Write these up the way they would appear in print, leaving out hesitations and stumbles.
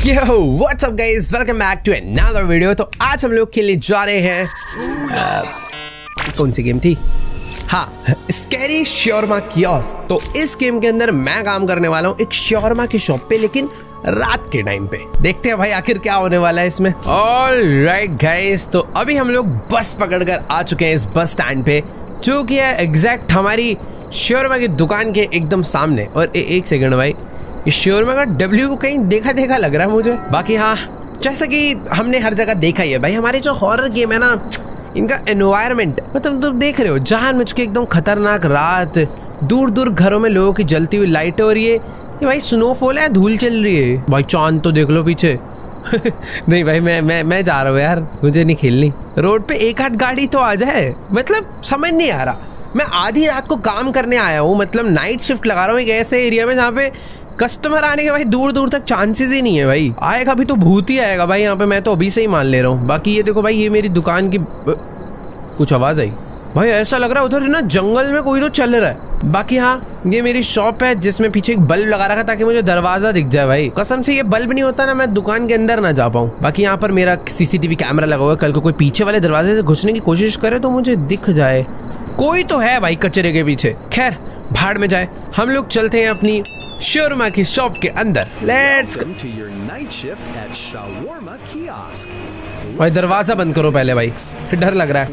Yo, what's up guys? Welcome back to another video। तो आज हम लोग खेलने जा रहे हैं कौन सी गेम थी? हाँ, स्कैरी शॉर्मा कियोस्क। तो इस गेम के अंदर मैं काम करने वाला हूँ एक शॉर्मा की शॉप पे, लेकिन रात के टाइम पे। देखते हैं भाई आखिर क्या होने वाला है इसमें। ऑलराइट गाइस, तो अभी हम लोग बस पकड़कर आ चुके हैं इस बस स्टैंड पे, जो कि है एग्जैक्ट हमारी शॉर्मा की दुकान के एकदम सामने। और एक सेकंड भाई, इस शॉर्मा का डब्ल्यू कहीं देखा देखा लग रहा है मुझे। बाकी हाँ, जैसा कि हमने हर जगह देखा ही है भाई, हमारे जो हॉरर गेम है ना, इनका एनवायरनमेंट मतलब तुम देख रहे हो, जानबूझ के एकदम खतरनाक रात, दूर दूर घरों में लोगों की जलती हुई लाइटें, और ये भाई स्नोफॉल है, धूल चल रही है भाई, चांद तो देख लो पीछे। नहीं भाई, मैं जा रहा हूँ यार, मुझे नहीं खेलनी। रोड पे एक आध गाड़ी तो आ जाए, मतलब समझ नहीं आ रहा। मैं आधी रात को काम करने आया हूँ, मतलब नाइट शिफ्ट लगा रहा हूँ एक ऐसे एरिया में जहाँ पे कस्टमर आने के भाई दूर दूर तक चांसेस ही नहीं है भाई। आएगा भी तो भूत ही आएगा भाई यहाँ पे, मैं तो अभी से ही मान ले रहा हूँ। बाकी ये देखो भाई, ये मेरी दुकान की कुछ आवाज आई भाई, ऐसा लग रहा है उधर ना जंगल में कोई तो चल रहा है। बाकी हाँ, ये मेरी शॉप है जिसमें पीछे एक बल्ब लगा रखा ताकि मुझे दरवाजा दिख जाए भाई। कसम से ये बल्ब नहीं होता ना, मैं दुकान के अंदर ना जा पाऊँ। बाकी यहाँ पर मेरा सीसीटीवी कैमरा लगा हुआ है, कल को कोई पीछे वाले दरवाजे से घुसने की कोशिश करे तो मुझे दिख जाए। कोई तो है भाई कचरे के पीछे। खैर भाड़ में जाए, हम लोग चलते हैं अपनी शॉर्मा की शॉप के अंदर। लेट्स भाई, दरवाजा बंद करो पहले भाई, डर लग रहा है।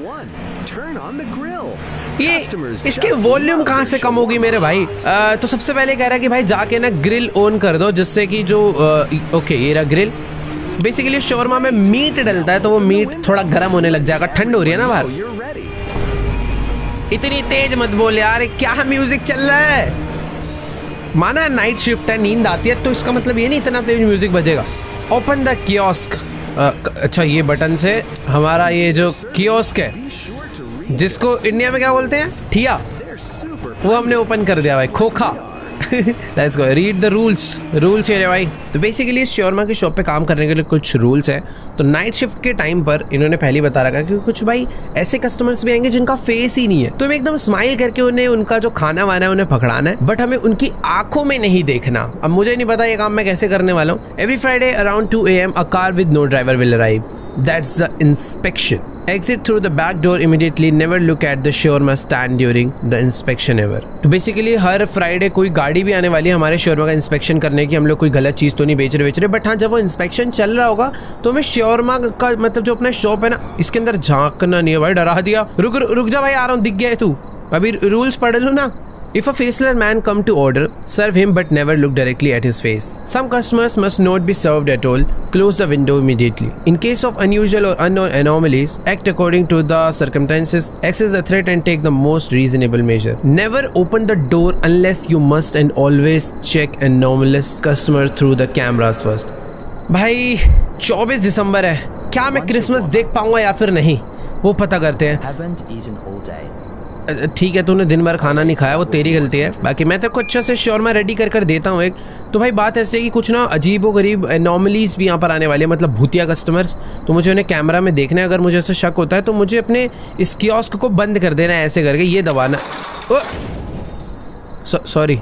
ये इसकी वॉल्यूम कहाँ से कम होगी मेरे भाई? तो सबसे पहले कह रहा है कि भाई जाके ना ग्रिल ऑन कर दो, जिससे कि जो ओके, ये रहा ग्रिल। बेसिकली शॉर्मा में मीट डलता है तो वो मीट थोड़ा गर्म होने लग जाएगा। ठंड हो रही है ना बाहर। इतनी तेज मत बोल यार, क्या म्यूजिक चल रहा है? माना नाइट शिफ्ट है, नींद आती है, तो इसका मतलब ये नहीं इतना तेज म्यूजिक बजेगा। Open the kiosk. अच्छा, ये बटन से हमारा ये जो कियोस्क है, जिसको इंडिया में क्या बोलते हैं, ठिया, वो हमने ओपन कर दिया भाई। खोखा। Let's go, read the rules है भाई। तो बेसिकली इस शॉर्मा की शॉप पे काम करने के लिए कुछ रूल्स हैं। तो नाइट शिफ्ट के टाइम पर इन्होंने पहले बता रखा कि कुछ भाई ऐसे कस्टमर्स भी आएंगे जिनका फेस ही नहीं है, तो हमें एकदम स्माइल करके उन्हें उनका जो खाना वाना है उन्हें पकड़ाना है, बट हमें उनकी आंखों में नहीं देखना। अब मुझे नहीं पता ये काम मैं कैसे करने वाला हूँ। Every Friday around 2 AM a car with no driver will arrive. That's the inspection. Exit through the back door immediately. Never look at the shawarma stand during the inspection ever. तो बेसिकली हर Friday कोई गाड़ी भी आने वाली है हमारे shawarma का inspection करने की। हम लोग कोई गलत चीज़ तो नहीं बेच रहे, बट हाँ, जब वो इंस्पेक्शन चल रहा होगा तो हमें शॉर्मा का मतलब जो अपना शॉप है ना, इसके अंदर झांकना नहीं है भाई। डरा दिया। रुक जा भाई, आ रहा हूँ, दिख गया है तू। अभी रूल्स पढ़ लूँ ना। If a faceless man come to order, serve him but never look directly at his face. Some customers must not be served at all. Close the window immediately. In case of unusual or unknown anomalies, act according to the circumstances, assess the threat and take the most reasonable measure. Never open the door unless you must, and always check anomalous customer through the cameras first. भाई 24 दिसंबर है, क्या मैं Christmas देख पाऊंगा या फिर नहीं, वो पता करते हैं। ठीक है, तूने दिन भर खाना नहीं खाया, वो तेरी गलती है। बाकी मैं तेरे को अच्छा से शॉर्मा रेडी कर देता हूँ एक। तो भाई बात ऐसे है कि कुछ ना अजीबो गरीब एनॉमलीज भी यहाँ पर आने वाली है, मतलब भूतिया कस्टमर्स। तो मुझे उन्हें कैमरा में देखना है। अगर मुझे ऐसा शक होता है तो मुझे अपने इस कियोस्क को बंद कर देना है, ऐसे करके ये दबाना। सॉरी,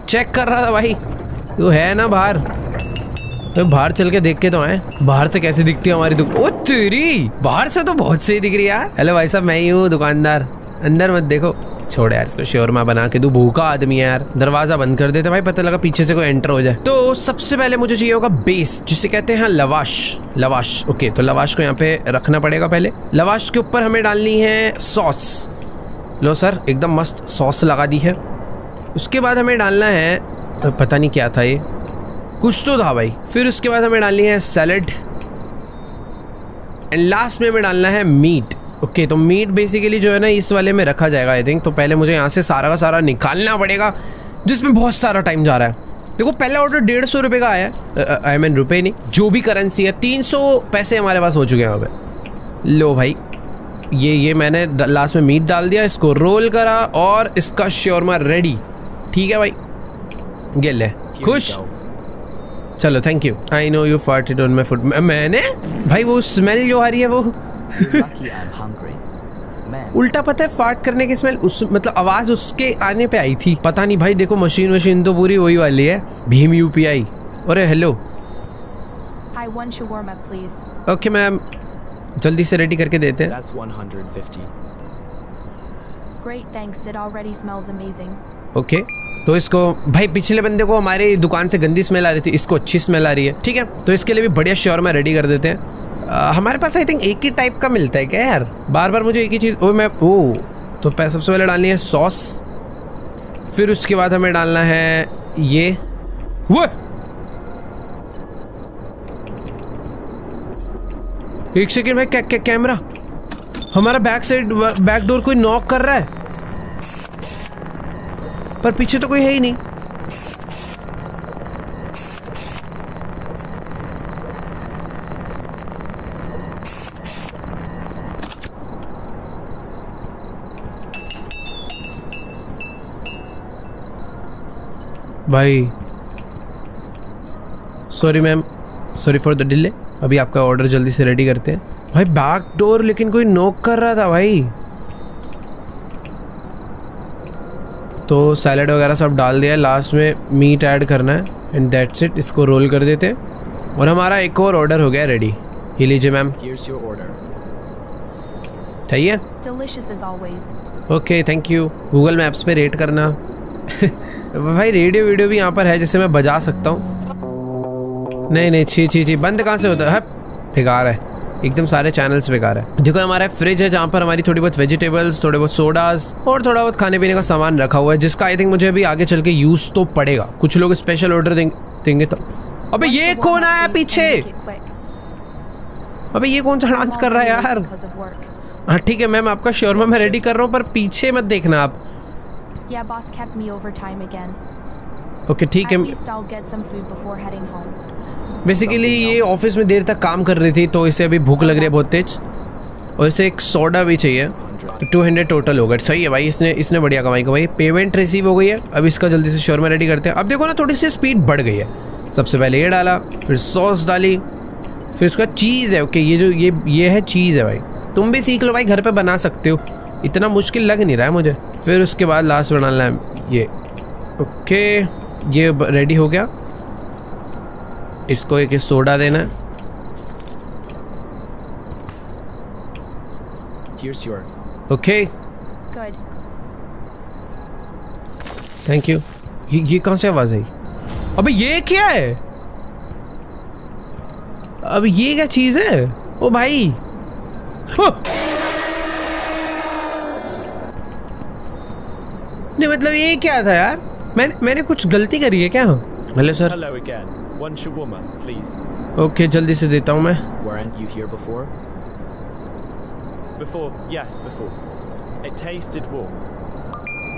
चेक कर रहा था भाई। तू है ना बाहर? तो बाहर चल के देख के तो आए, बाहर से कैसे दिखती है हमारी दुकान। ओ तेरी, बाहर से तो बहुत सही दिख रही है यार। हेलो भाई साहब, मैं ही हूँ दुकानदार, अंदर मत देखो। छोड़ यार, इसको शॉर्मा बना के, तू भूखा आदमी है यार। दरवाजा बंद कर देते भाई, पता लगा पीछे से कोई एंटर हो जाए। तो सबसे पहले मुझे चाहिए होगा बेस, जिसे कहते हैं लवाश। ओके, तो लवाश को यहाँ पे रखना पड़ेगा। पहले लवाश के ऊपर हमें डालनी है सॉस। लो सर, एकदम मस्त सॉस लगा दी है। उसके बाद हमें डालना है, पता नहीं क्या था ये, कुछ तो था भाई। फिर उसके बाद हमें डालनी है सैलेड, एंड लास्ट में हमें डालना है मीट। ओके, तो मीट बेसिकली जो है ना इस वाले में रखा जाएगा आई थिंक। तो पहले मुझे यहाँ से सारा का सारा निकालना पड़ेगा, जिसमें बहुत सारा टाइम जा रहा है। देखो, पहला ऑर्डर 150 रुपये का आया है, आई मीन रुपये नहीं, जो भी करेंसी है। 300 पैसे हमारे पास हो चुके हैं यहाँ पे। लो भाई, ये मैंने लास्ट में मीट डाल दिया, इसको रोल करा और इसका शॉर्मा रेडी। ठीक है भाई, गेल है खुश। चलो, thank you. I know you farted on my food. मैंने भाई वो स्मेल जो आ रही है वो उल्टा, पता है फार्ट करने की स्मेल उस मतलब आवाज उसके आने पे आई थी। पता नहीं भाई, देखो मशीन तो पूरी वही वाली है, भीम UPI। अरे hello, Hi, one shawarma, please. Okay ma'am, जल्दी से रेडी करके देते हैं। That's 150. Great, thanks. It already smells amazing. Okay तो इसको भाई, पिछले बंदे को हमारी दुकान से गंदी स्मेल आ रही थी, इसको अच्छी स्मेल आ रही है। ठीक है, तो इसके लिए भी बढ़िया शॉर्मा रेडी कर देते हैं। हमारे पास आई थिंक एक ही टाइप का मिलता है क्या यार? बार बार मुझे एक ही चीज़। तो सबसे पहले डालनी है सॉस, फिर उसके बाद हमें डालना है ये वो। एक सेकेंड भाई, कैमरा हमारा बैक डोर कोई नॉक कर रहा है, पर पीछे तो कोई है ही नहीं। भाई sorry ma'am, sorry for the delay. अभी आपका ऑर्डर जल्दी से रेडी करते हैं। भाई बैक डोर लेकिन कोई नॉक कर रहा था भाई। तो सैलड वगैरह सब डाल दिया है, लास्ट में मीट ऐड करना है एंड दैट्स इट। इसको रोल कर देते हैं और हमारा एक और ऑर्डर हो गया रेडी। ये लीजिए मैम। Here's your order. सही है? Delicious as always. Okay thank you. Google maps पे रेट करना। भाई रेडियो वीडियो भी यहाँ पर है जिससे मैं बजा सकता हूँ। नहीं छी बंद कहाँ से होता है? बेकार है एकदम, सारे चैनल्स बेकार है। देखो हमारा फ्रिज है जहाँ पर हमारी थोड़ी बहुत वेजिटेबल्स, थोड़े बहुत सोडास और थोड़ा बहुत खाने पीने का सामान रखा हुआ है, जिसका आई थिंक मुझे अभी आगे चल के यूज तो पड़ेगा। कुछ लोग स्पेशल ऑर्डर देंगे तो। अबे ये कौन आया पीछे? अबे ये कौन सा डांस कर रहा है यार? हाँ ठीक है मैम, आपका शॉर्मा मैं रेडी कर रहा हूँ, पर पीछे मत देखना आप। Yeah, boss kept me overtime again. Okay ठीक है। At least I'll get some food before heading home. Basically ये ऑफिस में देर तक काम कर रही थी तो इसे अभी भूख लग रही है बहुत तेज, और इसे एक सोडा भी चाहिए। तो 200 टोटल हो गए। सही है भाई, इसने बढ़िया कमाई को भाई। पेमेंट रिसीव हो गई है। अब इसका जल्दी से शॉर्मा रेडी करते हैं। अब देखो ना, थोड़ी सी स्पीड बढ़ गई है। सबसे पहले ये डाला, फिर सॉस डाली, फिर उसका चीज़ है। ओके ये है चीज़ है भाई। तुम भी सीख लो भाई, घर पे बना सकते हो, इतना मुश्किल लग नहीं रहा है मुझे। फिर उसके बाद लास्ट में डालना है ये। ओके ये रेडी हो गया। इसको एक सोडा देना है। Here's your. Okay Good. Thank you. ये कहाँ से आवाज़ आई? अबे ये क्या है? अब ये क्या चीज़ है? ओ भाई नहीं मतलब ये क्या था यार? मैंने कुछ गलती करी है क्या? Hello sir. Hello again. One shawarma, please. Okay जल्दी से देता हूँ मैं। Weren't you here before? Before, yes, before. It tasted warm.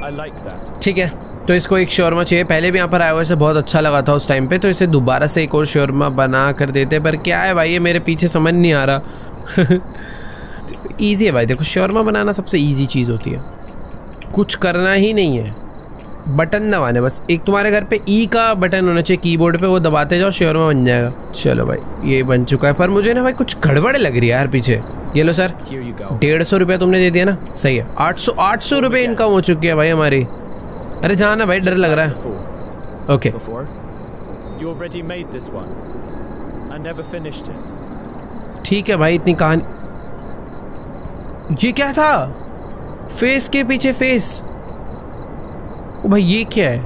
I like that. ठीक है, तो इसको एक शॉर्मा चाहिए। पहले भी यहाँ पर आया हुआ, इसे बहुत अच्छा लगा था उस टाइम पे, तो इसे दोबारा से एक और शॉर्मा बना कर देते। पर क्या है भाई, ये मेरे पीछे समझ नहीं आ रहा। ईजी है भाई, देखो शॉर्मा बनाना सबसे ईजी चीज़ होती है, कुछ करना ही नहीं है, बटन दबाने बस। एक तुम्हारे घर पे ई का बटन होना चाहिए कीबोर्ड पे, वो दबाते जाओ, शॉर्मा बन जाएगा। चलो भाई ये बन चुका है, पर मुझे ना भाई कुछ गड़बड़ लग रही है यार पीछे। ये लो सर, 150 रुपया तुमने दे दिया ना, सही है। 800 रुपये इनकम हो चुकी है भाई हमारी। अरे जाना भाई, डर लग रहा है। ओके ठीक है भाई, इतनी कहानी। ये क्या था? फेस के पीछे फेस। ओ भाई ये क्या है?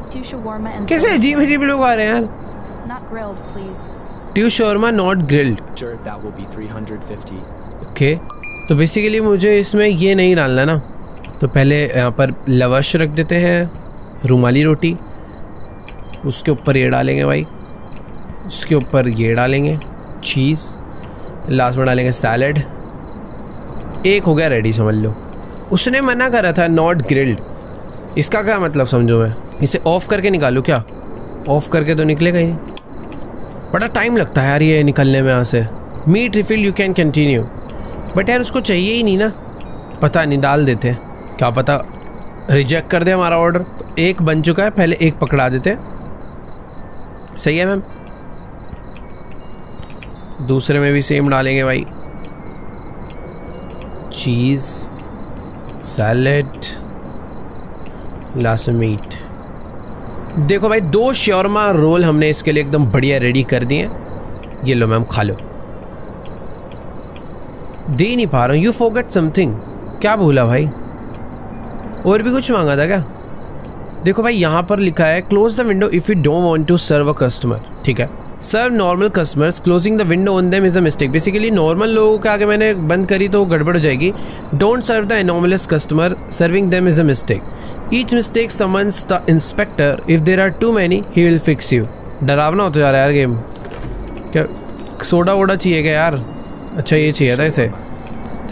कैसे अजीब अजीब लोग आ रहे हैं यार। ट्यू शॉर्मा नॉट ग्रिल्ड। ओके तो बेसिकली मुझे इसमें ये नहीं डालना ना, तो पहले यहाँ पर लवाश रख देते हैं, रुमाली रोटी, उसके ऊपर ये डालेंगे भाई, उसके ऊपर ये डालेंगे चीज़, लास्ट में डालेंगे सैलड। एक हो गया रेडी, समझ लो। उसने मना करा था नॉट ग्रिल्ड, इसका क्या मतलब समझो? मैं इसे ऑफ करके निकालूँ क्या? ऑफ करके तो निकलेगा ही नहीं, बड़ा टाइम लगता है यार ये निकलने में यहाँ से। Meat refill you can continue, but यार उसको चाहिए ही नहीं ना, पता नहीं, डाल देते हैं, क्या पता रिजेक्ट कर दे हमारा ऑर्डर। तो एक बन चुका है, पहले एक पकड़ा देते हैं। सही है मैम। दूसरे में भी सेम डालेंगे भाई, चीज़, सैलेड, लास्ट में मीट। देखो भाई 2 शॉर्मा रोल हमने इसके लिए एकदम बढ़िया रेडी कर दिए। ये लो मैम, खा लो। दे नहीं पा रहा हूँ। You forget something. क्या भूला भाई? और भी कुछ मांगा था क्या? देखो भाई यहाँ पर लिखा है close the window if you don't want to serve a customer. ठीक है, serve normal customers, closing the window on them is a mistake. Basically normal लोगों के आगे मैंने बंद करी तो गड़बड़ हो जाएगी। Don't serve the anomalous customer, serving them is a mistake. Each mistake summons the inspector, if there are too many he will fix you. डरावना होता जा रहा है यार गेम। क्या सोडा वोडा चाहिए क्या यार? अच्छा ये चाहिए था इसे।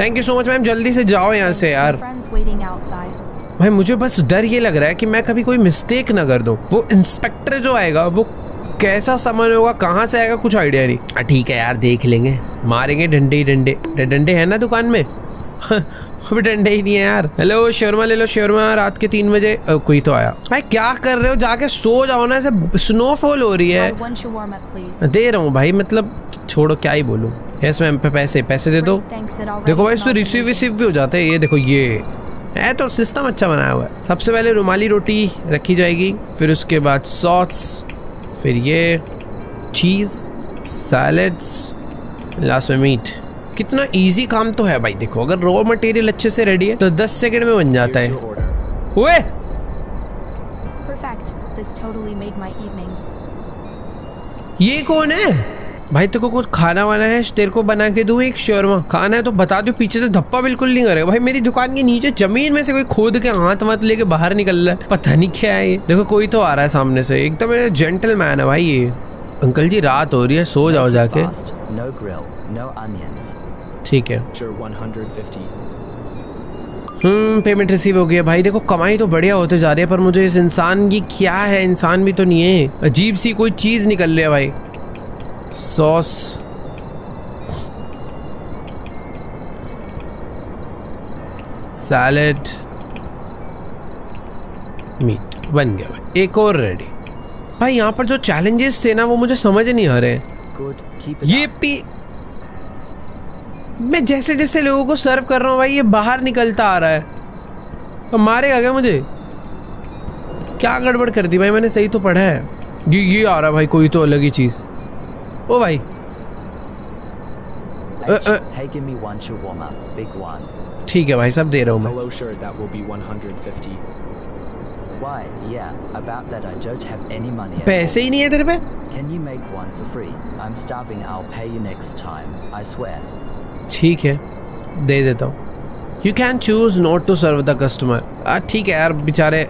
Thank you so much ma'am, जल्दी से जाओ यहाँ से यार। Friends waiting outside. भाई मुझे बस डर ये लग रहा है कि मैं कभी कोई मिस्टेक ना कर दूं। वो इंस्पेक्टर जो आएगा वो कैसा सामान होगा, कहाँ से आएगा, कुछ आइडिया नहीं। ठीक है यार, देख लेंगे, मारेंगे डंडे ही डंडे। डंडे हैं ना दुकान में? अभी डंडे ही नहीं है यार। हेलो शर्मा ले लो शर्मा, रात के 3 बजे। कोई तो आया। भाई क्या कर रहे हो? जाके सो जाओ ना, ऐसे स्नोफॉल हो रही है। One shawarma, please. दे रहा हूँ भाई, मतलब छोड़ो क्या ही बोलूँ। यस मैम, पे पैसे दे दो। Great, thanks, it already देखो भाई इस पे smells रिसीव amazing. विसीव भी हो जाते हैं। ये देखो, ये है तो सिस्टम अच्छा बनाया हुआ है। सबसे पहले रुमाली रोटी रखी जाएगी, फिर उसके बाद सॉस, फिर ये चीज़, सैलेड्स, लास्ट में मीट। कितना इजी काम तो है भाई। देखो अगर रॉ मटेरियल अच्छे से रेडी है तो 10 सेकंड में बन जाता Here's है। your order. ओए Perfect. This totally made my evening. ये कौन है भाई? तेरे को कुछ खाना वाना है? तेरे को बना के दूं एक शर्मा? खाना है तो बता दो, पीछे से धप्पा बिल्कुल नहीं करेगा भाई। मेरी दुकान के नीचे जमीन में से कोई खोद के हाथ वाथ लेके बाहर निकल रहा है, पता नहीं क्या है ये। देखो कोई तो आ रहा है सामने से, एकदम जेंटलमैन है भाई ये। अंकल जी रात हो रही है, सो जाओ जाके। Fast, no grill, no onions. ठीक है। Sure, 150. पेमेंट रिसीव हो गया भाई। देखो कमाई तो बढ़िया होते जा रही है, पर मुझे इस इंसान की क्या है, इंसान भी तो नहीं है, अजीब सी कोई चीज निकल रही है भाई। सॉस, सैलेड, मीट बन गया भाई। एक और रेडी। भाई यहाँ पर जो चैलेंजेस थे ना वो मुझे समझ नहीं आ रहे। Good, keep it ये up. पी मैं जैसे जैसे लोगों को सर्व कर रहा हूँ भाई, ये बाहर निकलता आ रहा है। तो मारेगा क्या मुझे? क्या गड़बड़ कर दी भाई मैंने? सही तो पढ़ा है। ये आ रहा है भाई कोई तो अलग ही चीज। ओ भाई Hey, give me one shawarma, big one. ठीक है भाई, सब दे रहा हूँ मैं। Hello, sure, that will be 150. Why? Yeah, about that I don't have any money. At पैसे ही नहीं है तेरे पे? all. Can you make one for free? I'm starving. I'll pay you next time. I swear. ठीक है, दे देता हूँ। You can choose not to serve the customer. ठीक है यार बेचारे।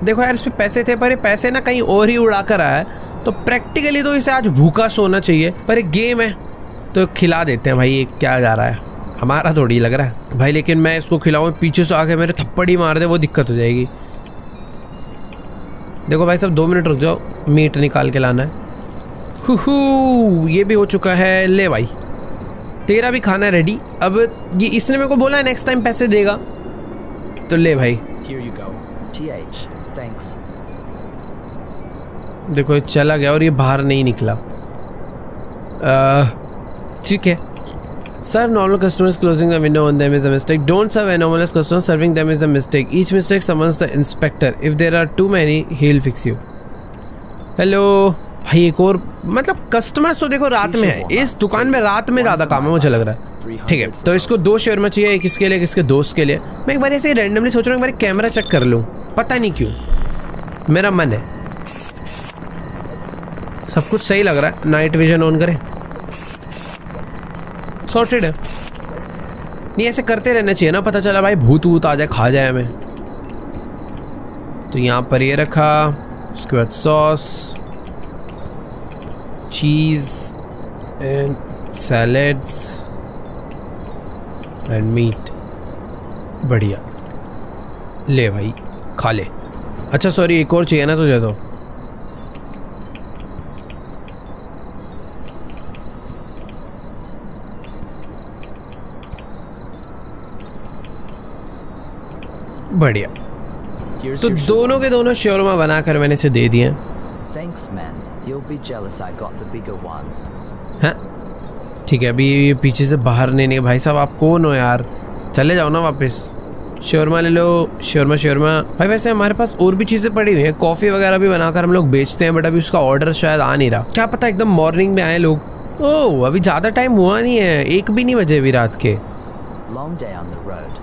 देखो यार इस पे पैसे थे, पर ये पैसे ना कहीं और ही उड़ा कर आया है, तो प्रैक्टिकली तो इसे आज भूखा सोना चाहिए, पर एक गेम है तो खिला देते हैं भाई। ये क्या जा रहा है, हमारा थोड़ी लग रहा है भाई। लेकिन मैं इसको खिलाऊं, पीछे से आके मेरे थप्पड़ ही मार दे, वो दिक्कत हो जाएगी। देखो भाई सब 2 मिनट रुक जाओ, मीट निकाल के लाना है। ये भी हो चुका है। ले भाई तेरा भी खाना रेडी। अब ये इसने मेरे को बोला है नेक्स्ट टाइम पैसे देगा, तो ले भाई। Here you go. TH. Thanks. देखो ये चला गया और ये बाहर नहीं निकला। ठीक है। Serve normal customers, closing the window on them is a mistake. Don't serve anomalous customers, serving them is a mistake. Each mistake summons the inspector. If there are too many, he'll fix you. Hello भाई एक और, मतलब customers तो देखो रात में है, इस दुकान में रात में ज़्यादा काम है मुझे लग रहा है। ठीक है, तो इसको 2 शर्मा चाहिए, एक इसके लिए एक इसके दोस्त के लिए। मैं एक बार ऐसे रैंडमली सोच रहा हूँ एक बार कैमरा चेक कर लूँ, पता नहीं क्यों मेरा मन है। सब कुछ सही लग रहा है। नाइट विजन ऑन करें, सॉर्टेड है। नहीं ऐसे करते रहना चाहिए ना, पता चला भाई भूत वूत आ जाए खा जाए हमें। तो यहाँ पर ये रखा, इसके बाद सॉस, चीज एंड सैलेड्स एंड मीट। बढ़िया, ले भाई खा ले। अच्छा सॉरी एक और चाहिए ना तुझे तो? बढ़िया। Here's तो your दोनों के दोनों शोरमा बनाकर मैंने इसे दे दिए। Thanks, man. You'll be jealous I got the bigger one. हाँ ठीक है, अभी ये पीछे से बाहर नहीं भाई साहब, आप कौन हो यार? चले जाओ ना वापस। शोरमा ले लो, शोरमा शोरमा। भाई वैसे हमारे पास और भी चीज़ें पड़ी हुई हैं, कॉफ़ी वगैरह भी बनाकर हम लोग बेचते हैं, बट अभी उसका ऑर्डर शायद आ नहीं रहा। क्या पता एकदम मॉर्निंग में आए लोग, ओह अभी ज़्यादा टाइम हुआ नहीं है, 1 भी नहीं बजे अभी रात के। Long day on the road.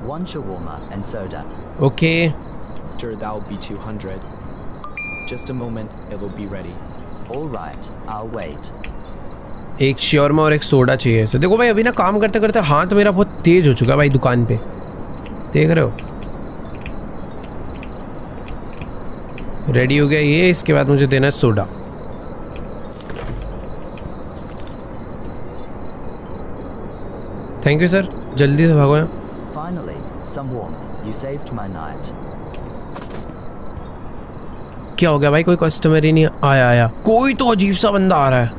1 shawarma and soda. Okay Sure, that'll be 200. Just a moment, it will be ready. All right, I'll wait. एक शॉर्मा और एक सोडा चाहिए इसे। देखो भाई अभी ना काम करते करते हाथ मेरा बहुत तेज हो चुका है भाई दुकान पे, देख रहे हो। रेडी हो गया ये, इसके बाद मुझे देना है सोडा। थैंक यू सर, जल्दी से भागो यहाँ। Finally, some warmth. You saved my night. क्या हो गया भाई, कोई कस्टमर ही नहीं आया। कोई तो अजीब सा बंदा आ रहा है,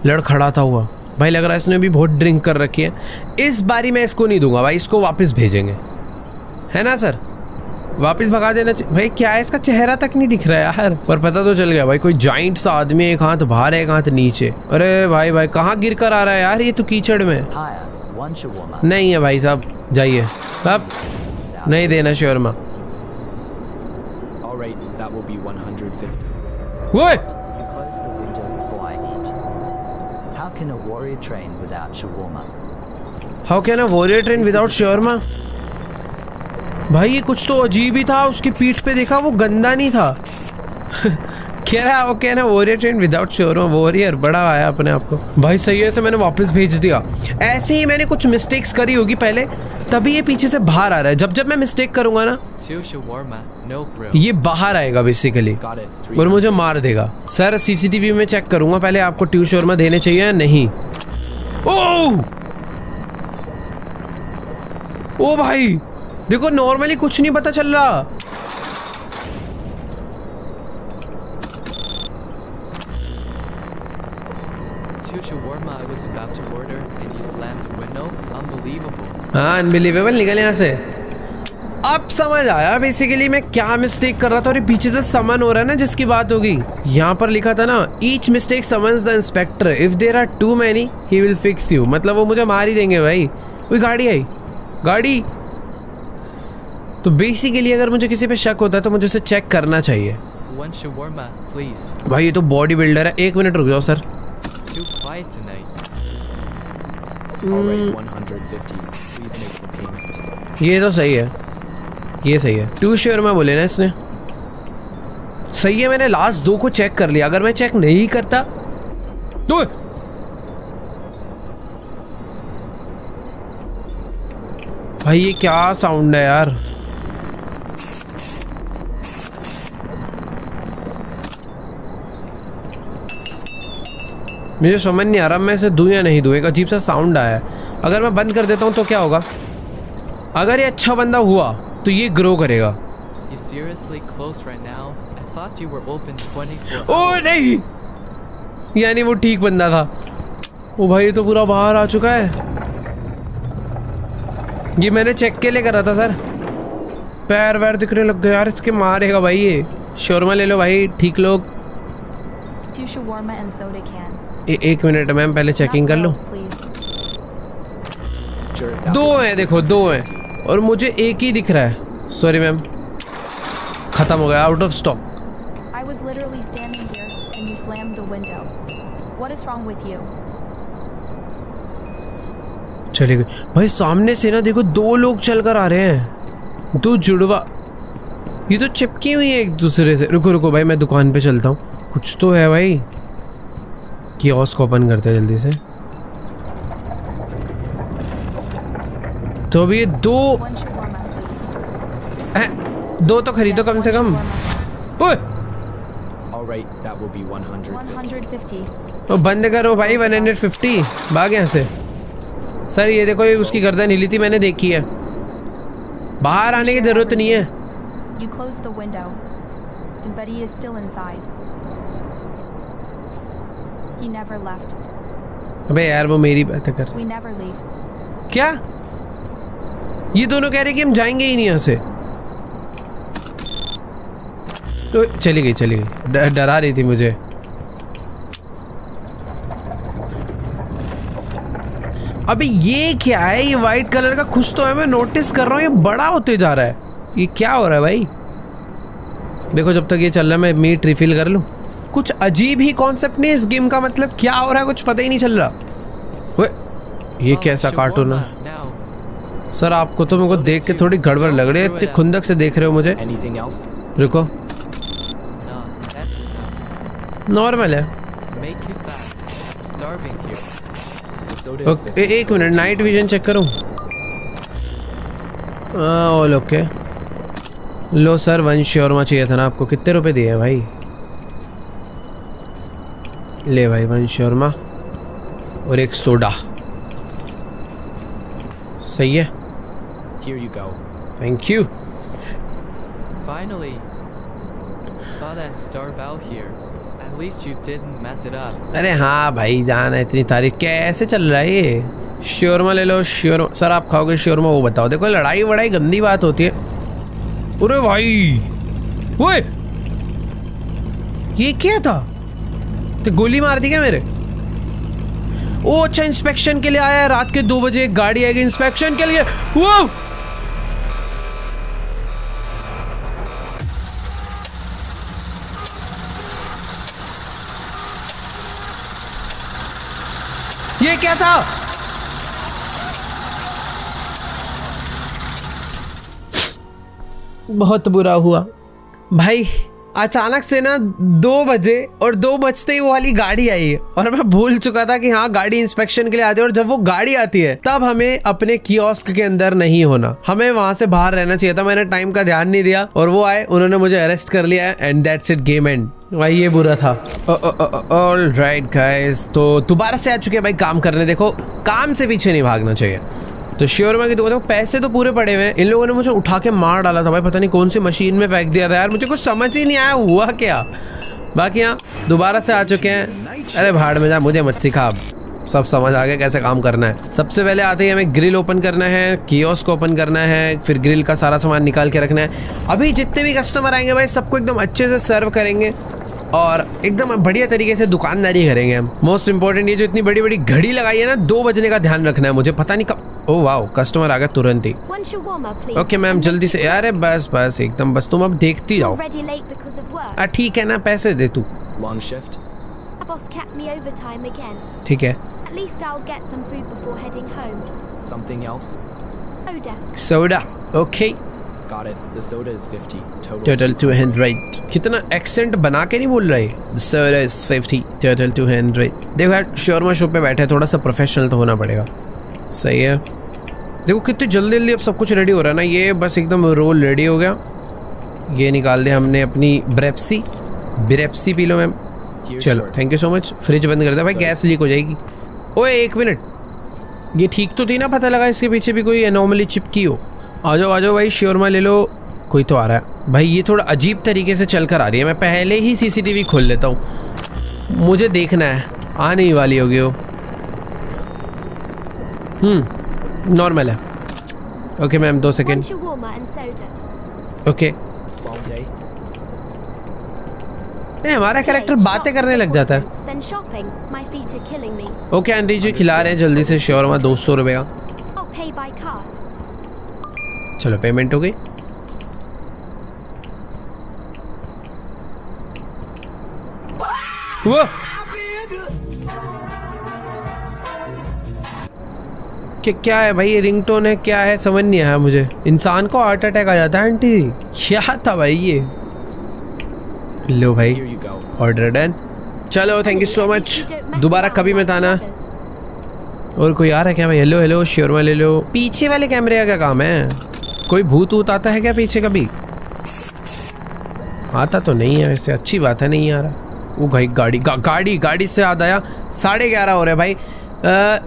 लड़खड़ाता हुआ। भाई लग रहा है इसने भी बहुत ड्रिंक कर रखी है। इस बारी मैं इसको नहीं दूंगा भाई, इसको वापस भेजेंगे, है ना सर? वापस भगा देना भाई। क्या है, इसका चेहरा तक नहीं दिख रहा है यार, पर पता तो चल गया भाई कोई जाइंट सा आदमी, एक हाथ बाहर है एक हाथ नीचे। अरे भाई भाई कहाँ गिर कर आ रहा है यार ये तो कीचड़ में। Higher. 1 shawarma. नहीं है भाई साहब, जाइए अब, नहीं देना Sharma. All right, that will be 150. वो You close the window before I eat. How can a warrior train without shawarma? How can a warrior train without Sharma? भाई ये कुछ तो अजीब ही था, उसकी पीठ पे देखा वो गंदा नहीं था। कह रहा है ओके ना warrior train without shawarma, warrior बड़ा आया अपने आप को। भाई सही है, से मैंने वापस भेज दिया। ऐसे ही मैंने कुछ मिस्टेक्स करी होगी पहले, तभी ये पीछे से बाहर आ रहा है। जब जब मैं मिस्टेक करूंगा ना 2 shawarma, no grill. ये बाहर आएगा बेसिकली Got it. और 300. मुझे मार देगा। सर सीसीटीवी में चेक करूंगा पहले आपको ट्यू शोरमा देने चाहिए या नहीं। ओह ओ भाई देखो नॉर्मली कुछ नहीं पता चल रहा। Shawarma I was about to order and you slammed the window. Unbelievable. हाँ अनबिलीवेबल, निकल यहाँ से। अब समझ आया बेसिकली मैं क्या मिस्टेक कर रहा था। और ये पीछे से समन हो रहा है ना जिसकी बात होगी, यहाँ पर लिखा था ना each mistake summons the inspector, if there are too many he will fix you. मतलब वो मुझे मार ही देंगे भाई। कोई गाड़ी आई, गाड़ी। तो बेसिकली अगर मुझे किसी पे शक होता है तो मुझे उसे चेक करना चाहिए। 1 shawarma, please. भाई ये तो बॉडी बिल्डर है। 1 मिनट रुक जाओ sir. It's too quiet tonight. All right, 150. Please make the payment. ये तो सही है, ये सही है। 2 शर्मा बोले ना इसने, सही है। मैंने लास्ट 2 को चेक कर लिया। अगर मैं चेक नहीं करता तो भाई ये क्या साउंड है यार। मुझे समझ नहीं आ रहा मैं इसे दूं या नहीं दूं। एक अजीब सा साउंड आया है। अगर मैं बंद कर देता हूं तो क्या होगा? अगर ये अच्छा बंदा हुआ तो ये ग्रो करेगा। You seriously close right now? I thought you were open 24 O hours. नहीं, यानी वो ठीक बंदा था। ओ भाई ये तो पूरा बाहर आ चुका है। ये मैंने चेक के लिए करा था सर। पैर वैर दिखने लग गए यार, इसके मारेगा भाई ये। शोरमा ले लो भाई, ठीक लोग। 2 shawarma and soda can. 1 minute ma'am, पहले चेकिंग कर लो। Not grilled, please. Sure, that 2 will हैं, देखो 2 हैं और मुझे 1 ही दिख रहा है। सॉरी मैम, खत्म हो गया, out of stock. I was literally standing here and you slammed the window. What is wrong with you? चले गए भाई। सामने से ना देखो 2 लोग चल कर आ रहे हैं, 2 जुड़वा। ये तो चिपकी हुई है एक दूसरे से। रुको रुको भाई, मैं दुकान पे चलता हूँ, कुछ तो है भाई। कियोस्क ओपन करते हैं जल्दी से। तो अभी ये 2 1 shawarma, please. 2 तो खरीदो Yes, कम से 1 कम। shawarma. ओए All right, that will be 150. 150. ओ बंद करो भाई। 150 भाग यहाँ से। सर ये देखो, ये उसकी गर्दन हिली थी, मैंने देखी है। बाहर आने की जरूरत नहीं है। You closed the window, but he is still inside. He never left. अबे यार वो मेरी बात कर। We never leave. क्या? ये दोनों कह रहे कि हम जाएंगे ही नहीं यहाँ से। तो चली गई, चली गई। डरा रही थी मुझे। अबे ये क्या है? ये वाइट कलर का कुछ तो है, मैं नोटिस कर रहा हूँ। ये बड़ा होते जा रहा है। ये क्या हो रहा है भाई? देखो जब तक ये चल रहा है मैं मीट रिफिल कर लूँ। कुछ अजीब ही कॉन्सेप्ट नहीं इस गेम का, मतलब क्या हो रहा है कुछ पता ही नहीं चल रहा। वे, ये कैसा कार्टून है Now, सर? आपको तो मेरे को देख के थोड़ी गड़बड़ लग रही है, इतनी खुंदक से देख रहे हो मुझे। Anything else? रुको, no, that's enough. नॉर्मल है। Make it fast. I'm starving here. The soda is okay, एक मिनट, नाइट विजन चेक करूं। All okay. लो सर, वन शॉर्मा चाहिए था ना आपको। कितने रुपए दिए हैं भाई? ले भाई, वन शॉर्मा और एक सोडा। सही है, Here you go. Thank you. Finally. Thought I'd starve out here. At least you didn't mess it up. अरे हाँ भाई, जान है, इतनी तारीफ। कैसे चल रहा है ये? शोरमा ले लो, शोरमा। सर आप खाओगे शोरमा? वो बताओ। देखो, लड़ाई वड़ाई गंदी बात होती है। अरे भाई, वो ये क्या था? तो गोली मार दी क्या मेरे? ओ अच्छा, इंस्पेक्शन के लिए आया है। रात के 2 बजे एक गाड़ी आएगी इंस्पेक्शन के लिए। वो ये क्या था? बहुत बुरा हुआ भाई। अचानक से ना 2 बजे और 2 बजते ही वो वाली गाड़ी आई है और मैं भूल चुका था कि हाँ, गाड़ी इंस्पेक्शन के लिए आती है। और जब वो गाड़ी आती है तब हमें अपने कियोस्क के अंदर नहीं होना, हमें वहां से बाहर रहना चाहिए था। मैंने टाइम का ध्यान नहीं दिया और वो आए, उन्होंने मुझे अरेस्ट कर लिया and that's it, game and. भाई ये बुरा था। ऑल राइट गाइस, तो दोबारा से आ चुके हैं भाई काम करने। देखो, काम से पीछे नहीं भागना चाहिए। तो शोरमा की दुकान, देखो पैसे तो पूरे पड़े हुए हैं। इन लोगों ने मुझे उठा के मार डाला था भाई, पता नहीं कौन सी मशीन में फेंक दिया था यार, मुझे कुछ समझ ही नहीं आया हुआ क्या। बाकी यहाँ दोबारा से आ चुके हैं। अरे भाड़ में जा, मुझे मत सिखा, अब सब समझ आ गया कैसे काम करना है। सबसे पहले आते ही हमें ग्रिल ओपन करना है, कियोस्क ओपन करना है, फिर ग्रिल का सारा सामान निकाल के रखना है। अभी जितने भी कस्टमर आएंगे भाई, सबको एकदम अच्छे से सर्व करेंगे और एकदम बढ़िया तरीके से दुकानदारी करेंगे हम। मोस्ट इंपॉर्टेंट, ये जो इतनी बड़ी बड़ी घड़ी लगाई है ना, 2 बजने का ध्यान रखना है मुझे। पता नहीं कब, ओह वाओ, कस्टमर आ गया तुरंत ही। One shawarma, please. Okay ma'am, जल्दी से। अरे बस बस एकदम, बस तुम अब देखती जाओ। Already late because of work. ठीक है ना, पैसे दे तू। Long shift? My boss kept me overtime again. ठीक है, At least I'll get some food before heading home. Something else? Oda. Soda. Okay, Got it. The soda is 50. Total 200। कितना accent बना के नहीं बोल रहे। Soda is 50, total 200। देखो यार, शोरमा शॉप पे बैठे, थोड़ा सा प्रोफेशनल तो होना पड़ेगा। सही है। देखो कितनी जल्दी जल्दी अब सब कुछ रेडी हो रहा है ना। ये बस एकदम रोल रेडी हो गया। ये निकाल दे हमने अपनी ब्रेप्सी पी लो मैम। Here's चलो, your- thank you so much. Fridge बंद कर दे भाई, गैस लीक हो जाएगी। ओए 1 मिनट, ये ठीक तो थी ना? पता लगा इसके पीछे भी कोई एनोमली चिपकी हो। आ जाओ भाई, शोरमा ले लो। कोई तो आ रहा है भाई, ये थोड़ा अजीब तरीके से चल कर आ रही है। मैं पहले ही सीसीटीवी खोल लेता हूँ, मुझे देखना है। आने ही वाली होगी वो। नॉर्मल है। Okay ma'am, 2 One second. shawarma and soda. Okay, Long day? हमारा कैरेक्टर Okay, बातें stop करने with लग जाता है। appointments, Then shopping. My feet are killing me. Okay aunty ji, खिला रहे हैं जल्दी से शोरमा, 200 रुपये का। I'll pay by card. चलो, पेमेंट हो गई। वो क्या है भाई? ये रिंगटोन है, क्या है समझ नहीं आया मुझे। इंसान को हार्ट अटैक आ जाता है आंटी? क्या था भाई ये? लो भाई, Here you go. Order done. चलो, thank you so At least much. you don't mess दोबारा around कभी like मत आना। others. और कोई आ रहा है क्या भाई? हेलो हेलो, शोरमा ले लो। पीछे वाले कैमरे का क्या काम है? कोई भूत ऊत आता है क्या पीछे कभी? आता तो नहीं है वैसे, अच्छी बात है, नहीं आ रहा। वो भाई गाड़ी से याद आया, 11:30 हो रहे हैं भाई।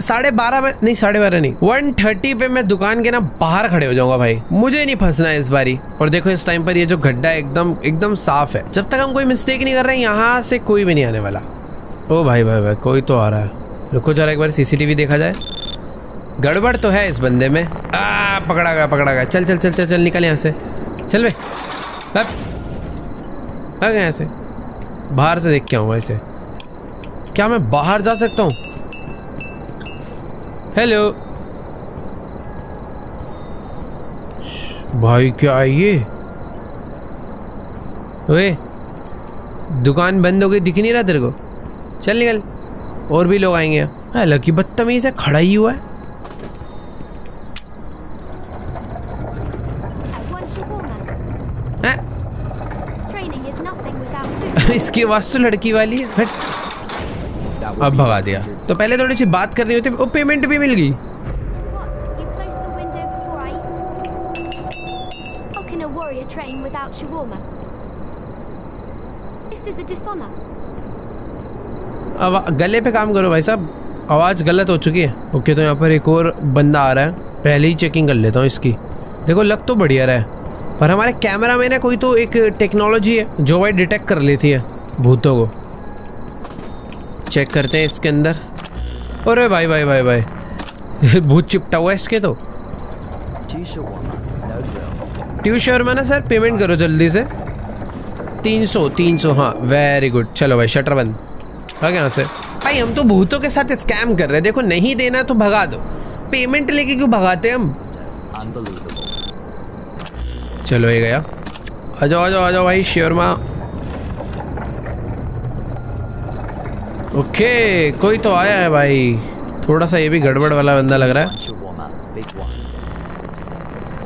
12:30 में नहीं, 12:30 नहीं, 1:30 पे मैं दुकान के ना बाहर खड़े हो जाऊंगा भाई। मुझे नहीं फंसना है इस बारी। और देखो इस टाइम पर ये जो गड्ढा है एकदम साफ है। जब तक हम कोई मिस्टेक नहीं कर रहे हैं, यहाँ से कोई भी नहीं आने वाला। ओ भाई कोई तो आ रहा है। रुको जरा, एक बार सीसीटीवी देखा जाए। गड़बड़ तो है इस बंदे में। पकड़ा गया। चल निकल यहाँ से। चल बे, भाग यहाँ से। बाहर से देख के आऊँगा इसे। क्या मैं बाहर जा सकता हूँ? हेलो भाई, क्या है ये? ओए दुकान बंद हो गई, दिख नहीं रहा तेरे को? चल निकल, और भी लोग आएंगे। हाँ, लकी बदतमीज है, खड़ा ही हुआ है। हाँ? इसकी आवाज तो लड़की वाली है। हट, अब भगा दिया। तो पहले थोड़ी सी बात करनी होती, वो पेमेंट भी मिल गई। अब गले पे काम करो भाई साहब, आवाज़ गलत हो चुकी है। ओके, तो यहाँ पर एक और बंदा आ रहा है, पहले ही चेकिंग कर लेता हूँ इसकी। देखो लग तो बढ़िया रहा है, पर हमारे कैमरा में ना कोई तो एक टेक्नोलॉजी है जो भाई डिटेक्ट कर लेती है भूतों को। चेक करते हैं इसके अंदर। अरे भाई भाई भाई भाई भूत चिपटा हुआ है इसके। तो ट्यू शर्मा ना सर, पेमेंट करो जल्दी से। 300 हाँ, वेरी गुड। चलो भाई शटर बंद। भाग यहाँ से भाई, हम तो भूतों के साथ स्कैम कर रहे हैं। देखो नहीं देना तो भगा दो, पेमेंट लेके क्यों भगाते हम? चलो ये गया। आ जाओ आ जाओ आ जाओ भाई शर्मा। ओके, कोई तो आया है भाई। थोड़ा सा ये भी गड़बड़ वाला बंदा लग रहा है।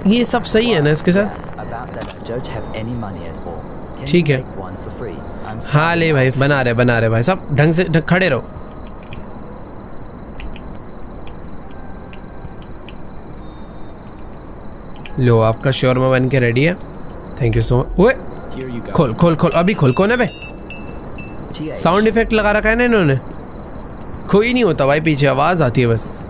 ये सब सही है ना इसके साथ? ठीक है, हाँ ले भाई, बना रहे भाई सब ढंग से खड़े रहो। लो आपका शोरमा बन के रेडी है। Thank you so much. ओए खोल खोल खोल, अभी खोल। कौन है बे? साउंड इफेक्ट लगा रखा है ना इन्होंने। कोई नहीं होता भाई, पीछे आवाज आती है बस।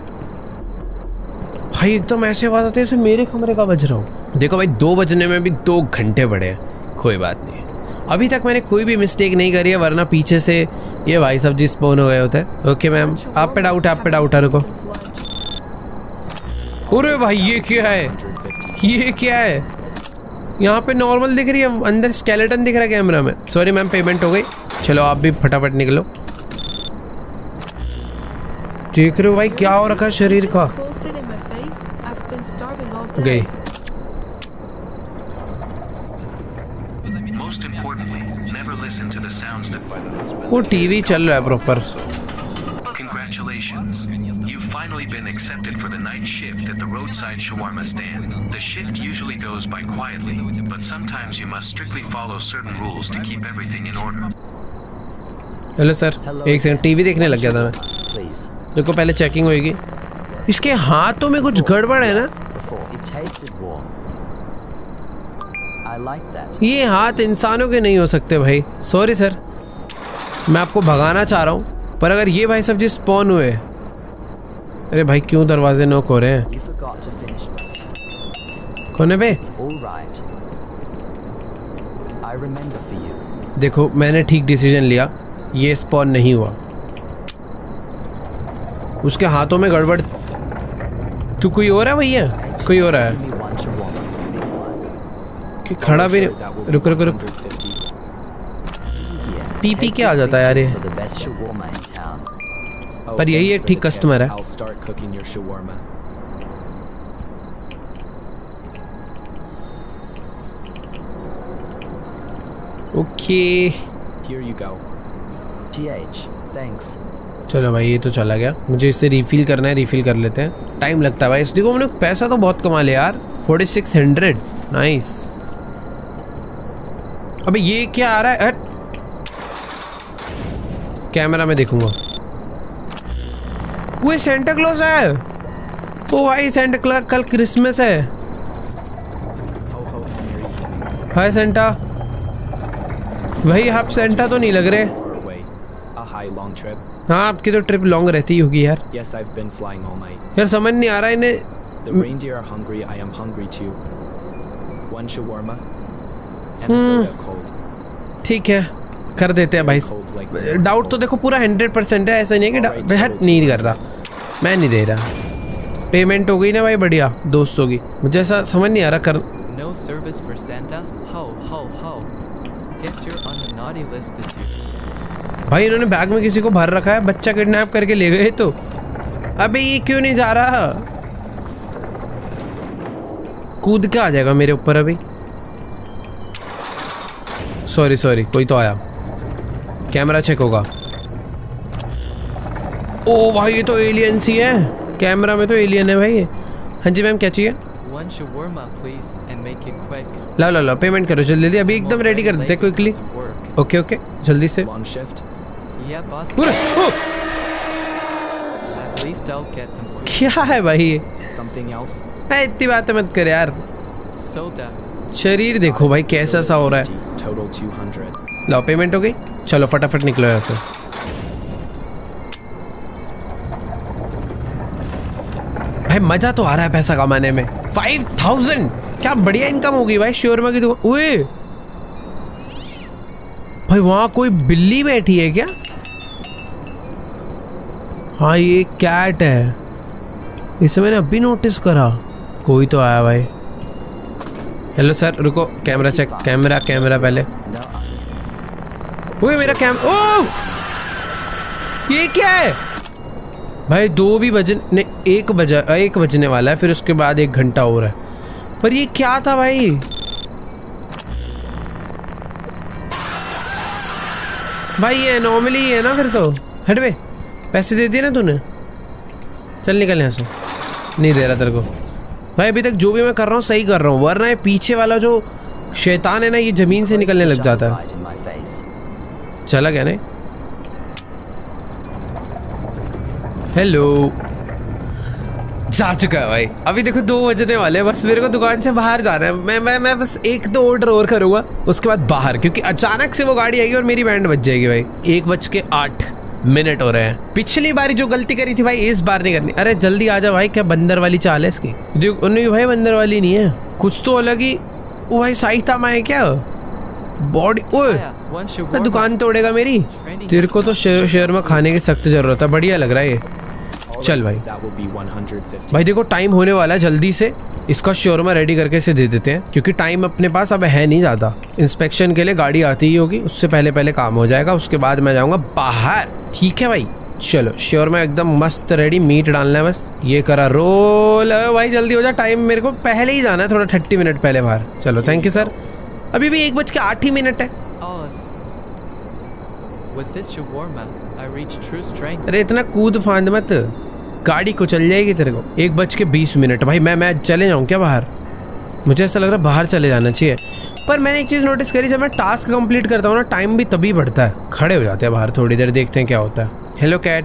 भाई एकदम ऐसी आवाज आती है जैसे मेरे कमरे का बज रहा हूँ। देखो भाई 2 बजने में भी 2 घंटे पड़े हैं, कोई बात नहीं। अभी तक मैंने कोई भी मिस्टेक नहीं करी है, वरना पीछे से ये भाई सब जी स्पॉन हो गए होते हैं। ओके मैम, आप पे डाउट है, आप पे डाउट है, रुको। अरे भाई ये क्या है, ये क्या है? यहाँ पे नॉर्मल दिख रही है, अंदर स्केलेटन दिख रहा है कैमरा में। सॉरी मैम, पेमेंट हो गई। चलो आप भी फटाफट निकलो। देख रहे हो भाई क्या हो रखा है शरीर का? गई। वो टीवी चल रहा है proper. Congratulations. You've finally been accepted for the night shift at the roadside shawarma stand. The shift usually goes by quietly, but sometimes you must strictly follow certain rules to keep everything in order. Hello sir, एक second, TV देखने लग गया था मैं। देखो पहले checking होगी। इसके हाथों में कुछ गड़बड़ है ना? ये हाथ इंसानों के नहीं हो सकते भाई। सॉरी सर, मैं आपको भगाना चाह रहा हूँ, पर अगर ये भाई सब जी स्पॉन हुए। अरे भाई क्यों दरवाजे नॉक हो रहे हैं? कौन है बे? देखो मैंने ठीक डिसीजन लिया, ये स्पॉन नहीं हुआ। उसके हाथों में गड़बड़। तू कोई और है भैया? कोई और है कि खड़ा भी नहीं। रुक रुक रुक, पी के आ जाता है यार ये। पर यही एक ठीक कस्टमर है। ओके चलो भाई, ये तो चला गया। मुझे इसे रिफिल करना है, रिफिल कर लेते हैं। टाइम लगता है भाई। देखो मैंने पैसा तो बहुत कमा लिया यार, 4600। नाइस। अबे ये क्या आ रहा है? कैमरा में देखूंगा। वो सेंटा क्लॉज है। ओ भाई सेंटा क्लॉज, कल क्रिसमस है। हाय सेंटा। भाई आप सेंटा तो नहीं लग रहे। हाँ आपकी तो ट्रिप लॉन्ग रहती होगी यार। यार समझ नहीं आ रहा इन्हें। ठीक है कर देते हैं भाई। डाउट तो देखो पूरा 100% है, ऐसा नहीं है कि बेहद नहीं कर रहा। मैं नहीं दे रहा। पेमेंट हो गई ना भाई, बढ़िया 200 की। मुझे ऐसा समझ नहीं आ रहा कर। No service for Santa? Ho ho ho. Guess you're on the naughty list this year. भाई इन्होंने बैग में किसी को भर रखा है, बच्चा किडनैप करके ले गए। तो अबे ये क्यों नहीं जा रहा? कूद के आ जाएगा मेरे ऊपर अभी। सॉरी सॉरी, कोई तो आया। कैमरा चेक होगा। ओ भाई ये तो एलियंस ही है, कैमरा में तो एलियन है भाई ये। हाँ जी मैम क्या चाहिए? One shawarma, please, and make it quick. ला पेमेंट करो जल्दी जल्दी, अभी एकदम रेडी कर देते क्विकली। ओके ओके जल्दी से। Long shift. Yeah, boss. At least I'll get some food. क्या है भाई ये? Something else? इतनी बातें मत कर यार, Soda. शरीर देखो भाई कैसा सा हो रहा है। Total 200. लाओ पेमेंट हो गई, चलो फटाफट निकलो यहाँ से। भाई मजा तो आ रहा है पैसा कमाने में। 5000 क्या बढ़िया इनकम होगी भाई शोरमा की दुकान। ओए भाई वहां कोई बिल्ली बैठी है क्या? हाँ ये कैट है, इसे मैंने अभी नोटिस करा। कोई तो आया भाई। हेलो सर रुको, कैमरा चेक, कैमरा पहले। ओए मेरा ओ ये क्या है भाई? 2 भी बजने 1 बजने वाला है, फिर उसके बाद 1 घंटा हो रहा है। पर ये क्या था भाई? भाई ये नॉर्मली है ना फिर तो। हट बे, पैसे दे दिए ना तूने, चल निकल यहाँ से। नहीं दे रहा तेरे को भाई, अभी तक जो भी मैं कर रहा हूँ सही कर रहा हूँ, वरना ये पीछे वाला जो शैतान है ना ये जमीन से निकलने लग जाता है। चला क्या नहीं? हेलो, जा चुका है भाई। अभी देखो 2 बजने वाले हैं, बस मेरे को दुकान से बाहर जाना है। मैं बस 1-2 ऑर्डर और करूंगा, उसके बाद बाहर, क्योंकि अचानक से वो गाड़ी आएगी और मेरी बैंड बज जाएगी भाई। 1:08 हो रहे हैं। पिछली बारी जो गलती करी थी भाई इस बार नहीं करनी। अरे जल्दी आ जा भाई, क्या बंदर वाली चाल है इसकी? नहीं भाई बंदर वाली नहीं है, कुछ तो अलग ही। ओ भाई साइतामा है क्या? बॉडी ओए दुकान तोड़ेगा मेरी। तेरे को तो शोरमा खाने की सख्त जरूरत है, बढ़िया लग रहा है ये। चल भाई भाई देखो टाइम होने वाला है, जल्दी से इसका शोरमा रेडी करके इसे दे देते हैं, क्योंकि टाइम अपने पास अब है नहीं ज़्यादा। इंस्पेक्शन के लिए गाड़ी आती ही होगी, उससे पहले काम हो जाएगा, उसके बाद मैं जाऊँगा बाहर। ठीक है भाई, चलो शोरमा एकदम मस्त रेडी, मीट डालना है बस। ये करा रोल भाई, जल्दी हो जा, टाइम मेरे को पहले ही जाना है, थोड़ा 30 मिनट पहले बाहर। चलो थैंक यू सर। अभी भी 1:08 है। अरे इतना कूद फांद मत, गाड़ी को चल जाएगी तेरे को। 1:20 भाई मैं चले जाऊँ क्या बाहर? मुझे ऐसा लग रहा है बाहर चले जाना चाहिए। पर मैंने एक चीज़ नोटिस करी, जब मैं टास्क कंप्लीट करता हूँ ना टाइम भी तभी बढ़ता है। खड़े हो जाते हैं बाहर थोड़ी देर, देखते हैं क्या होता है। Hello cat.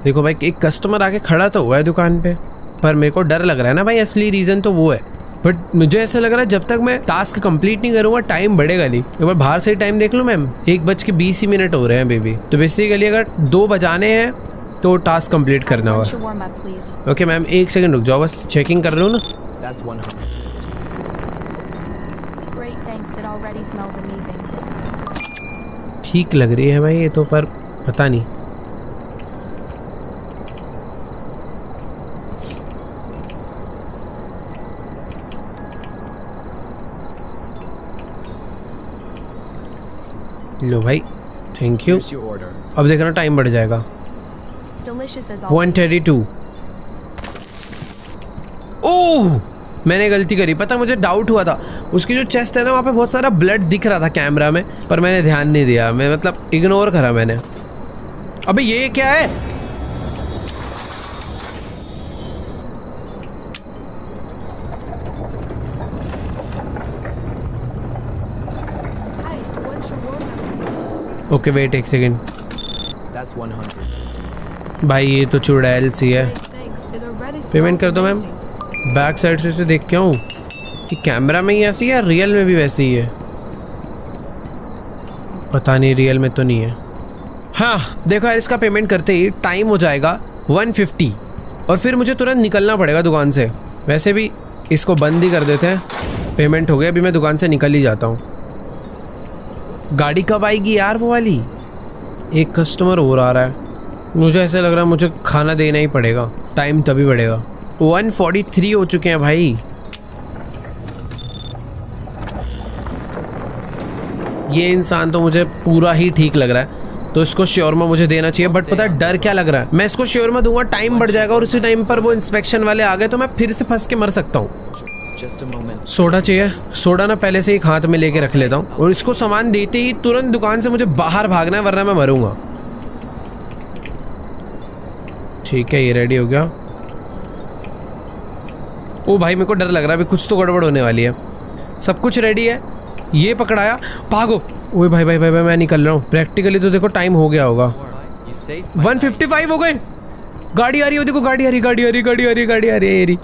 देखो भाई एक कस्टमर आके खड़ा तो हुआ है दुकान पे, पर मेरे को डर लग रहा है ना भाई, असली रीज़न तो वो है। बट मुझे ऐसा लग रहा है जब तक मैं टास्क कंप्लीट नहीं करूँगा टाइम बढ़ेगा नहीं। एक बार बाहर से ही टाइम देख लूँ मैम, 1:20 हो रहे हैं बेबी। तो बेसिकली अगर 2 बजाने हैं तो टास्क कंप्लीट करना होगा। ओके मैम 1 सेकंड रुक जाओ, बस चेकिंग कर रहा हूँ ना। ठीक लग रही है भाई ये तो, पर पता नहीं। लो भाई थैंक यू। अब देखना टाइम बढ़ जाएगा। 1:32। ओह मैंने गलती करी, पता मुझे डाउट हुआ था। उसकी जो चेस्ट है ना वहाँ पे बहुत सारा ब्लड दिख रहा था कैमरा में, पर मैंने ध्यान नहीं दिया, मैं मतलब इग्नोर करा मैंने। अबे ये क्या है? ओके वेट 1 सेकेंड भाई, ये तो चुड़ैल सी है। पेमेंट कर दो मैम। बैक साइड से इसे देख के आऊँ कि कैमरा में ही ऐसी है, रियल में भी वैसे ही है। पता नहीं, रियल में तो नहीं है। हाँ देखो यार, इसका पेमेंट करते ही टाइम हो जाएगा 1:50 और फिर मुझे तुरंत निकलना पड़ेगा दुकान से। वैसे भी इसको बंद ही कर देते हैं। पेमेंट हो गया, अभी मैं दुकान से निकल ही जाता हूँ। गाड़ी कब आएगी यार वो वाली? एक कस्टमर और आ रहा है, मुझे ऐसा लग रहा है मुझे खाना देना ही पड़ेगा, टाइम तभी बढ़ेगा। 1:43 हो चुके हैं भाई। ये इंसान तो मुझे पूरा ही ठीक लग रहा है, तो इसको शोरमा मुझे देना चाहिए। बट पता है डर क्या लग रहा है, मैं इसको शोरमा दूंगा टाइम बढ़ जाएगा और उसी टाइम पर वो इंस्पेक्शन वाले आ गए तो मैं फिर से फंस के मर सकता हूँ। Just a moment. सोडा चाहिए। सोडा ना पहले से एक हाथ में लेके रख लेता हूँ और इसको सामान देते ही तुरंत दुकान से मुझे बाहर भागना है वरना मैं मरूंगा। ठीक है, ये रेडी हो गया। ओ भाई मेरे को डर लग रहा है, अभी कुछ तो गड़बड़ होने वाली है। सब कुछ रेडी है, ये पकड़ाया, भागो। ओए भाई भाई भाई भाई मैं निकल रहा हूँ। प्रैक्टिकली तो देखो टाइम हो गया होगा। 155 हो गए। गाड़ी आ रही है, देखो गाड़ी आ रही, गाड़ी आ रही, गाड़ी आ रही, गाड़ी आ रही है।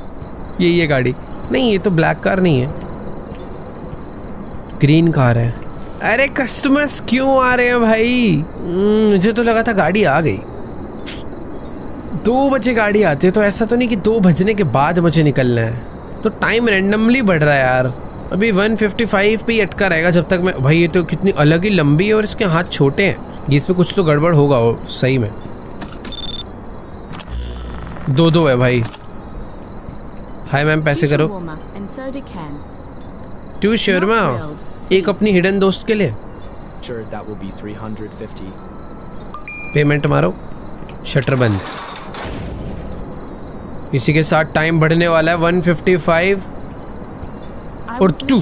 ये गाड़ी नहीं, ये तो ब्लैक कार नहीं है, ग्रीन कार है। अरे कस्टमर्स क्यों आ रहे हैं भाई? मुझे तो लगा था गाड़ी आ गई। 2 बजे गाड़ी आती है तो ऐसा तो नहीं कि 2 बजने के बाद मुझे निकलना है। तो टाइम रैंडमली बढ़ रहा है यार। अभी 155 पे ही अटका रहेगा जब तक मैं। भाई ये तो कितनी अलग ही लंबी है और इसके हाथ छोटे हैं, इसमें कुछ तो गड़बड़ होगा सही में। 2 है भाई। हाय मैम, पैसे करो। 2 शर्मा, एक अपनी हिडन दोस्त के लिए। Sure, that will be 350. Payment मारो, शटर बंद। इसी के साथ टाइम बढ़ने वाला है। 155 और 2।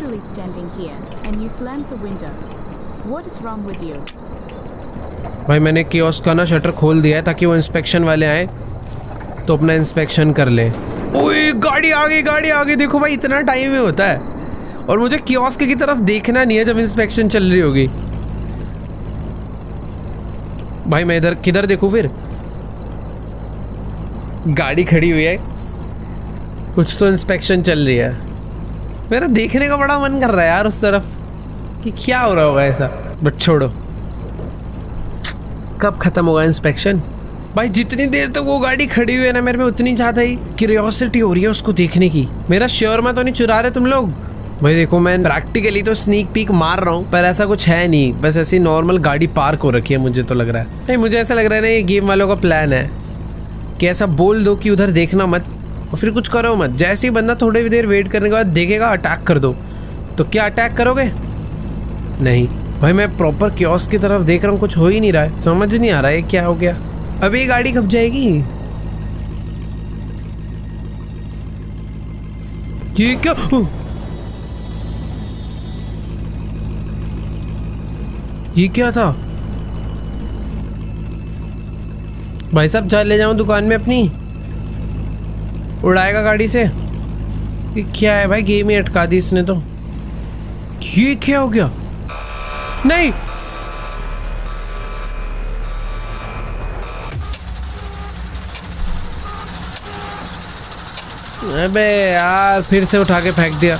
भाई मैंने कियोस्क का ना शटर खोल दिया है ताकि वो इंस्पेक्शन वाले आए तो अपना इंस्पेक्शन कर ले। ओए गाड़ी आ गई, गाड़ी आ गई। देखो भाई इतना टाइम में होता है और मुझे कियोस्क की तरफ देखना नहीं है जब इंस्पेक्शन चल रही होगी। भाई मैं इधर किधर देखूं फिर? गाड़ी खड़ी हुई है, कुछ तो इंस्पेक्शन चल रही है। मेरा देखने का बड़ा मन कर रहा है यार उस तरफ कि क्या हो रहा होगा ऐसा, बट छोड़ो। कब खत्म होगा इंस्पेक्शन? भाई जितनी देर तक वो गाड़ी खड़ी हुई है ना, मेरे में उतनी ज्यादा ही क्यूरियोसिटी हो रही है उसको देखने की। मेरा शर्मा तो नहीं चुरा रहे तुम लोग? भाई देखो मैं प्रैक्टिकली तो स्नीक पीक मार रहा हूँ पर ऐसा कुछ है नहीं, बस ऐसी नॉर्मल गाड़ी पार्क हो रखी है। मुझे तो लग रहा है भाई, मुझे ऐसा लग रहा है ना ये गेम वालों का प्लान है कि ऐसा बोल दो कि उधर देखना मत और फिर कुछ करो मत। जैसे ही बंदा थोड़ी देर वेट करने के बाद देखेगा अटैक कर दो। तो क्या अटैक करोगे? नहीं भाई, मैं प्रॉपर कियोस्क की तरफ देख रहा हूँ, कुछ हो ही नहीं रहा है। समझ नहीं आ रहा है क्या हो गया। अभी गाड़ी कब जाएगी? ये क्या? ये क्या था? भाई साहब जा ले जाऊं दुकान में अपनी? उड़ाएगा गाड़ी से? ये क्या है भाई, गेम ही अटका दी इसने तो। ये क्या हो गया? नहीं अबे यार, फिर से उठा के फेंक दिया।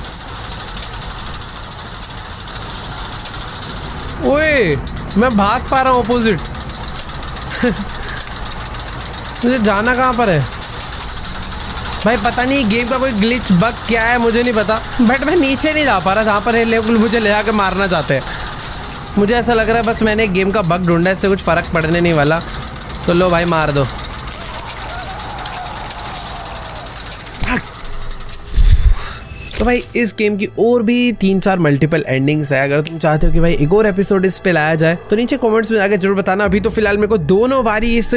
ओए मैं भाग पा रहा हूँ अपोजिट। मुझे जाना कहाँ पर है भाई? पता नहीं गेम का कोई ग्लिच बग क्या है, मुझे नहीं पता, बट मैं नीचे नहीं जा पा रहा जहाँ पर है लोग मुझे ले आके मारना चाहते हैं। मुझे ऐसा लग रहा है बस मैंने गेम का बग ढूंढा, इससे कुछ फ़र्क पड़ने नहीं वाला। तो लो भाई मार दो। तो भाई इस गेम की और भी 3-4 मल्टीपल एंडिंग्स है। अगर तुम चाहते हो कि भाई एक और एपिसोड इस पे लाया जाए तो नीचे कमेंट्स में जाकर जरूर बताना। अभी तो फिलहाल मेरे को 2 बारी इस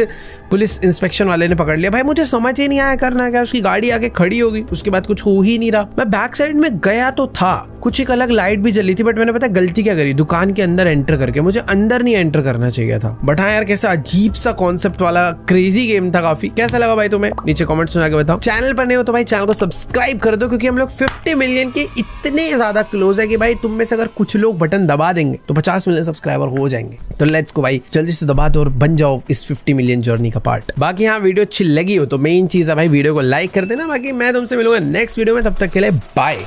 पुलिस इंस्पेक्शन वाले ने पकड़ लिया। भाई मुझे समझ ही नहीं आया करना क्या। उसकी गाड़ी आके खड़ी होगी, उसके बाद कुछ हो ही नहीं रहा। मैं बैक साइड में गया तो था, कुछ एक अलग लाइट भी जली थी, बट मैंने पता गलती क्या करी, दुकान के अंदर एंटर करके। मुझे अंदर नहीं एंटर करना चाहिए था। बट हाँ यार, कैसा अजीब सा कॉन्सेप्ट वाला क्रेजी गेम था काफी। कैसा लगा भाई तुम्हें? नीचे कमेंट्स में आके बताओ। चैनल पर नहीं हो तो भाई चैनल को सब्सक्राइब कर दो, क्योंकि हम लोग 50 मिलियन के इतने ज्यादा क्लोज है कि भाई तुम में से अगर कुछ लोग बटन दबा देंगे तो 50 मिलियन सब्सक्राइबर हो जाएंगे। तो लेट्स गो भाई, जल्दी से दबा दो और बन जाओ इस 50 मिलियन जर्नी का पार्ट। बाकी हाँ, वीडियो अच्छी लगी हो तो मेन चीज है भाई वीडियो को लाइक कर देना। बाकी मैं तुमसे मिलूंगा नेक्स्ट वीडियो में, तब तक के लिए बाय।